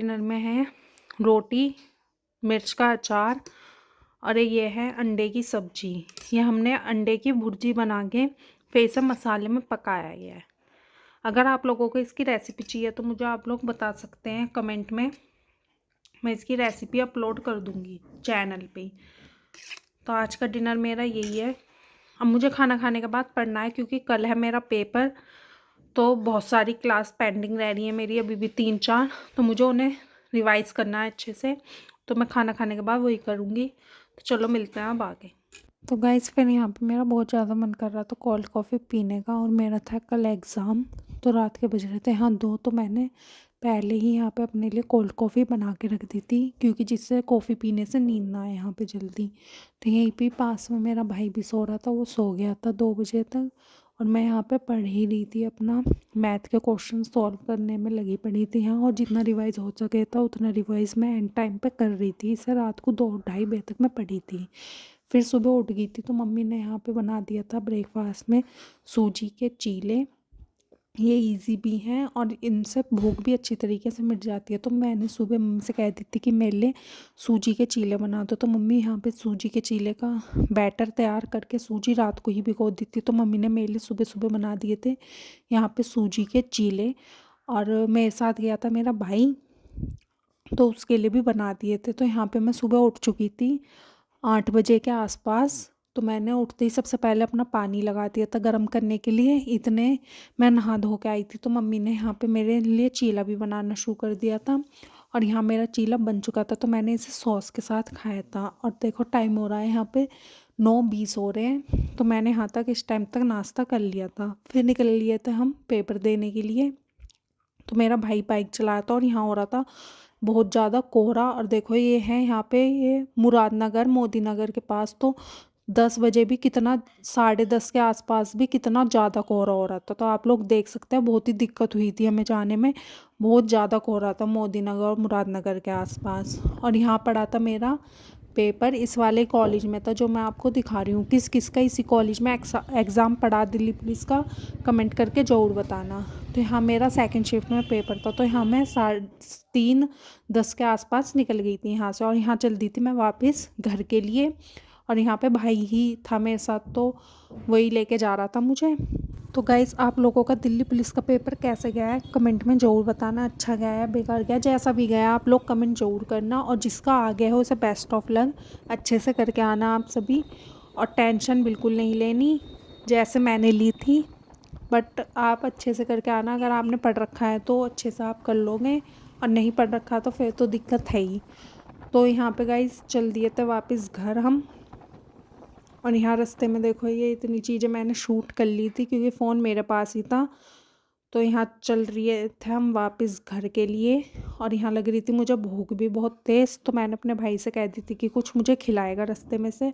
Dinner में है रोटी, मिर्च का अचार और ये है अंडे की सब्जी। ये हमने अंडे की भुर्जी बना के फिर से मसाले में पकाया गया है। अगर आप लोगों को इसकी रेसिपी चाहिए तो मुझे आप लोग बता सकते हैं कमेंट में, मैं इसकी रेसिपी अपलोड कर दूँगी चैनल पे। तो आज का डिनर मेरा यही है। अब मुझे खाना खाने के बाद पढ़ना है क्योंकि कल है मेरा पेपर, तो बहुत सारी क्लास पेंडिंग रह रही है मेरी अभी भी 3-4, तो मुझे उन्हें रिवाइज़ करना है अच्छे से। तो मैं खाना खाने के बाद वही करूँगी। तो चलो मिलते हैं अब आगे। तो गाइस फिर यहाँ पे मेरा बहुत ज़्यादा मन कर रहा था कोल्ड कॉफ़ी पीने का, और मेरा था कल एग्ज़ाम, तो रात के बज रहे थे हाँ 2, तो मैंने पहले ही यहाँ पे अपने लिए कोल्ड कॉफ़ी बना के रख दी थी क्योंकि जिससे कॉफ़ी पीने से नींद ना आए यहाँ पे जल्दी। तो यहीं पे पास में मेरा भाई भी सो रहा था, वो सो गया था 2 बजे तक, और मैं यहाँ पे पढ़ ही रही थी, अपना मैथ के क्वेश्चन सॉल्व करने में लगी पड़ी थी यहाँ, और जितना रिवाइज़ हो सके था उतना रिवाइज़ मैं एंड टाइम पे कर रही थी। इसे रात को 2-2:30 बजे तक मैं पढ़ी थी। फिर सुबह उठ गई थी तो मम्मी ने यहाँ पे बना दिया था ब्रेकफास्ट में सूजी के चीले। ये इजी भी हैं और इनसे भूख भी अच्छी तरीके से मिट जाती है। तो मैंने सुबह मम्मी से कह दी थी कि मेरे लिए सूजी के चीले बना दो, तो मम्मी यहाँ पे सूजी के चीले का बैटर तैयार करके सूजी रात को ही भिगो दी थी, तो मम्मी ने मेरे लिए सुबह सुबह बना दिए थे यहाँ पे सूजी के चीले। और मेरे साथ गया था मेरा भाई, तो उसके लिए भी बना दिए थे। तो यहाँ पे मैं सुबह उठ चुकी थी 8 बजे के आसपास। तो मैंने उठते ही सबसे पहले अपना पानी लगा दिया था गर्म करने के लिए। इतने मैं नहा धो के आई थी तो मम्मी ने यहाँ पे मेरे लिए चीला भी बनाना शुरू कर दिया था, और यहाँ मेरा चीला बन चुका था। तो मैंने इसे सॉस के साथ खाया था। और देखो टाइम हो रहा है यहाँ पे 9:20 हो रहे हैं, तो मैंने यहाँ तक इस टाइम तक नाश्ता कर लिया था। फिर निकल लिए थे हम पेपर देने के लिए। तो मेरा भाई बाइक चलाया था और यहाँ हो रहा था बहुत ज़्यादा कोहरा। और देखो ये है यहाँ पे ये मुरादनगर मोदी नगर के पास, तो 10 बजे भी कितना, 10:30 के आसपास भी कितना ज़्यादा कोहरा हो रहा था। तो आप लोग देख सकते हैं बहुत ही दिक्कत हुई थी हमें जाने में, बहुत ज़्यादा कोहरा था मोदी नगर और मुरादनगर के आसपास। और यहाँ पड़ा था मेरा पेपर इस वाले कॉलेज में था जो मैं आपको दिखा रही हूँ। किस किस का इसी कॉलेज में एग्ज़ाम पड़ा दिल्ली पुलिस का, कमेंट करके ज़रूर बताना। तो यहाँ मेरा सेकंड शिफ्ट में पेपर था, तो यहाँ मैं 3:10 के आसपास निकल गई थी यहाँ से, और यहाँ चल दी थी मैं वापस घर के लिए। और यहाँ पे भाई ही था मेरे साथ, तो वही लेके जा रहा था मुझे। तो गाइज़ आप लोगों का दिल्ली पुलिस का पेपर कैसे गया है कमेंट में ज़रूर बताना। अच्छा गया है, बेकार गया, जैसा भी गया आप लोग कमेंट ज़रूर करना। और जिसका आ गया हो उसे बेस्ट ऑफ लक, अच्छे से करके आना आप सभी। और टेंशन बिल्कुल नहीं लेनी जैसे मैंने ली थी, बट आप अच्छे से करके आना। अगर आपने पढ़ रखा है तो अच्छे से आप कर लोगे, और नहीं पढ़ रखा तो फिर तो दिक्कत है ही। तो यहाँ पे गाइज़ चल दिए थे वापस घर हम। और यहाँ रास्ते में देखो ये इतनी चीज़ें मैंने शूट कर ली थी क्योंकि फ़ोन मेरे पास ही था। तो यहाँ चल रही थे हम वापस घर के लिए, और यहाँ लग रही थी मुझे भूख भी बहुत तेज़, तो मैंने अपने भाई से कह दी थी कि कुछ मुझे खिलाएगा रास्ते में से।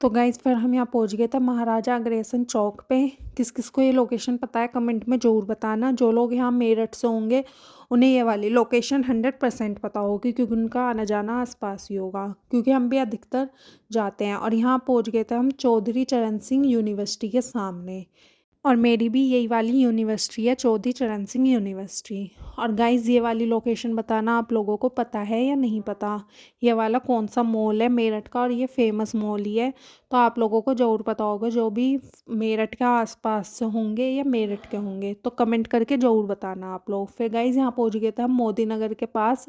तो गाइज़ फिर हम यहाँ पहुँच गए थे महाराजा अग्रसेन चौक पे। किस किस को ये लोकेशन पता है कमेंट में ज़रूर बताना। जो लोग यहाँ मेरठ से होंगे उन्हें ये वाली लोकेशन 100% पता होगी क्योंकि उनका आना जाना आसपास ही होगा, क्योंकि हम भी अधिकतर जाते हैं। और यहाँ पहुँच गए थे हम चौधरी चरण सिंह यूनिवर्सिटी के सामने, और मेरी भी यही वाली यूनिवर्सिटी है चौधरी चरण सिंह यूनिवर्सिटी। और गाइज़ ये वाली लोकेशन बताना आप लोगों को पता है या नहीं पता, ये वाला कौन सा मॉल है मेरठ का, और ये फेमस मॉल ही है। तो आप लोगों को ज़रूर पता होगा जो भी मेरठ के आसपास से होंगे या मेरठ के होंगे, तो कमेंट करके ज़रूर बताना आप लोग। फिर गाइज़ यहाँ पहुँच गए थे हम मोदी नगर के पास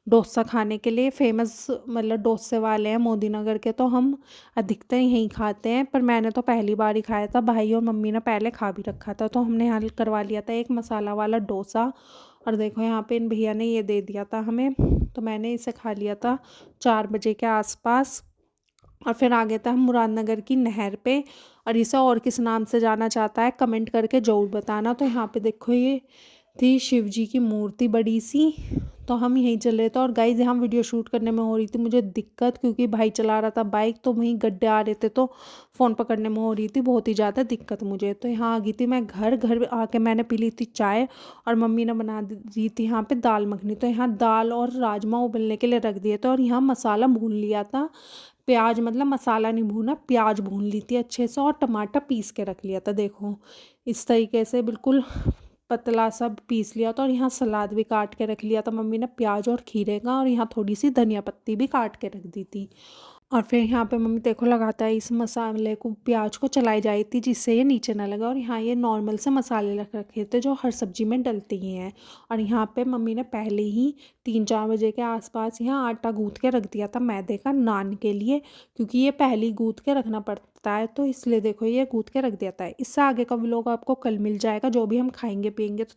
डोसा खाने के लिए। फेमस मतलब डोसे वाले हैं मोदी नगर के, तो हम अधिकतर यहीं खाते हैं। पर मैंने तो पहली बार ही खाया था, भाई और मम्मी ने पहले खा भी रखा था, तो हमने यहाँ करवा लिया था एक मसाला वाला डोसा। और देखो यहाँ पे इन भैया ने ये दे दिया था हमें, तो मैंने इसे खा लिया था 4 बजे के आसपास। और फिर आ गए थे हम मुरादनगर की नहर पे, और इसे और किस नाम से जाना चाहता है कमेंट करके ज़रूर बताना। तो यहाँ पे देखो ये थी शिव जी की मूर्ति बड़ी सी, तो हम यहीं चल रहे थे। और गाइज यहाँ वीडियो शूट करने में हो रही थी मुझे दिक्कत, क्योंकि भाई चला रहा था बाइक, तो वहीं गड्ढे आ रहे थे, तो फ़ोन पकड़ने में हो रही थी बहुत ही ज़्यादा दिक्कत मुझे। तो यहाँ आ गई थी मैं घर आके मैंने पी ली थी चाय, और मम्मी ने बना दी थी यहाँ पे दाल मखनी। तो यहाँ दाल और राजमा उबलने के लिए रख दिए थे, और यहाँ मसाला भून लिया था। प्याज मतलब मसाला नहीं भूना, प्याज भून ली थी अच्छे से, और टमाटर पीस के रख लिया था। देखो इस तरीके से बिल्कुल पतला सा पीस लिया था और यहाँ सलाद भी काट के रख लिया था मम्मी ने, प्याज और खीरे का, और यहाँ थोड़ी सी धनिया पत्ती भी काट के रख दी थी। और फिर यहाँ पे मम्मी देखो लगाता है इस मसाले को, प्याज को चलाई जाई थी जिससे ये नीचे ना लगा। और यहाँ ये नॉर्मल से मसाले रख रखे थे जो हर सब्जी में डलती ही हैं। और यहाँ पे मम्मी ने पहले ही 3-4 बजे के आसपास यहाँ आटा गूँथ के रख दिया था मैदे का, नान के लिए, क्योंकि ये पहले ही गूँथ के रखना पड़ता है, तो इसलिए देखो ये गूँथ के रख देता है। इससे आगे का व्लॉग आपको कल मिल जाएगा, जो भी हम खाएंगे पियेंगे। तो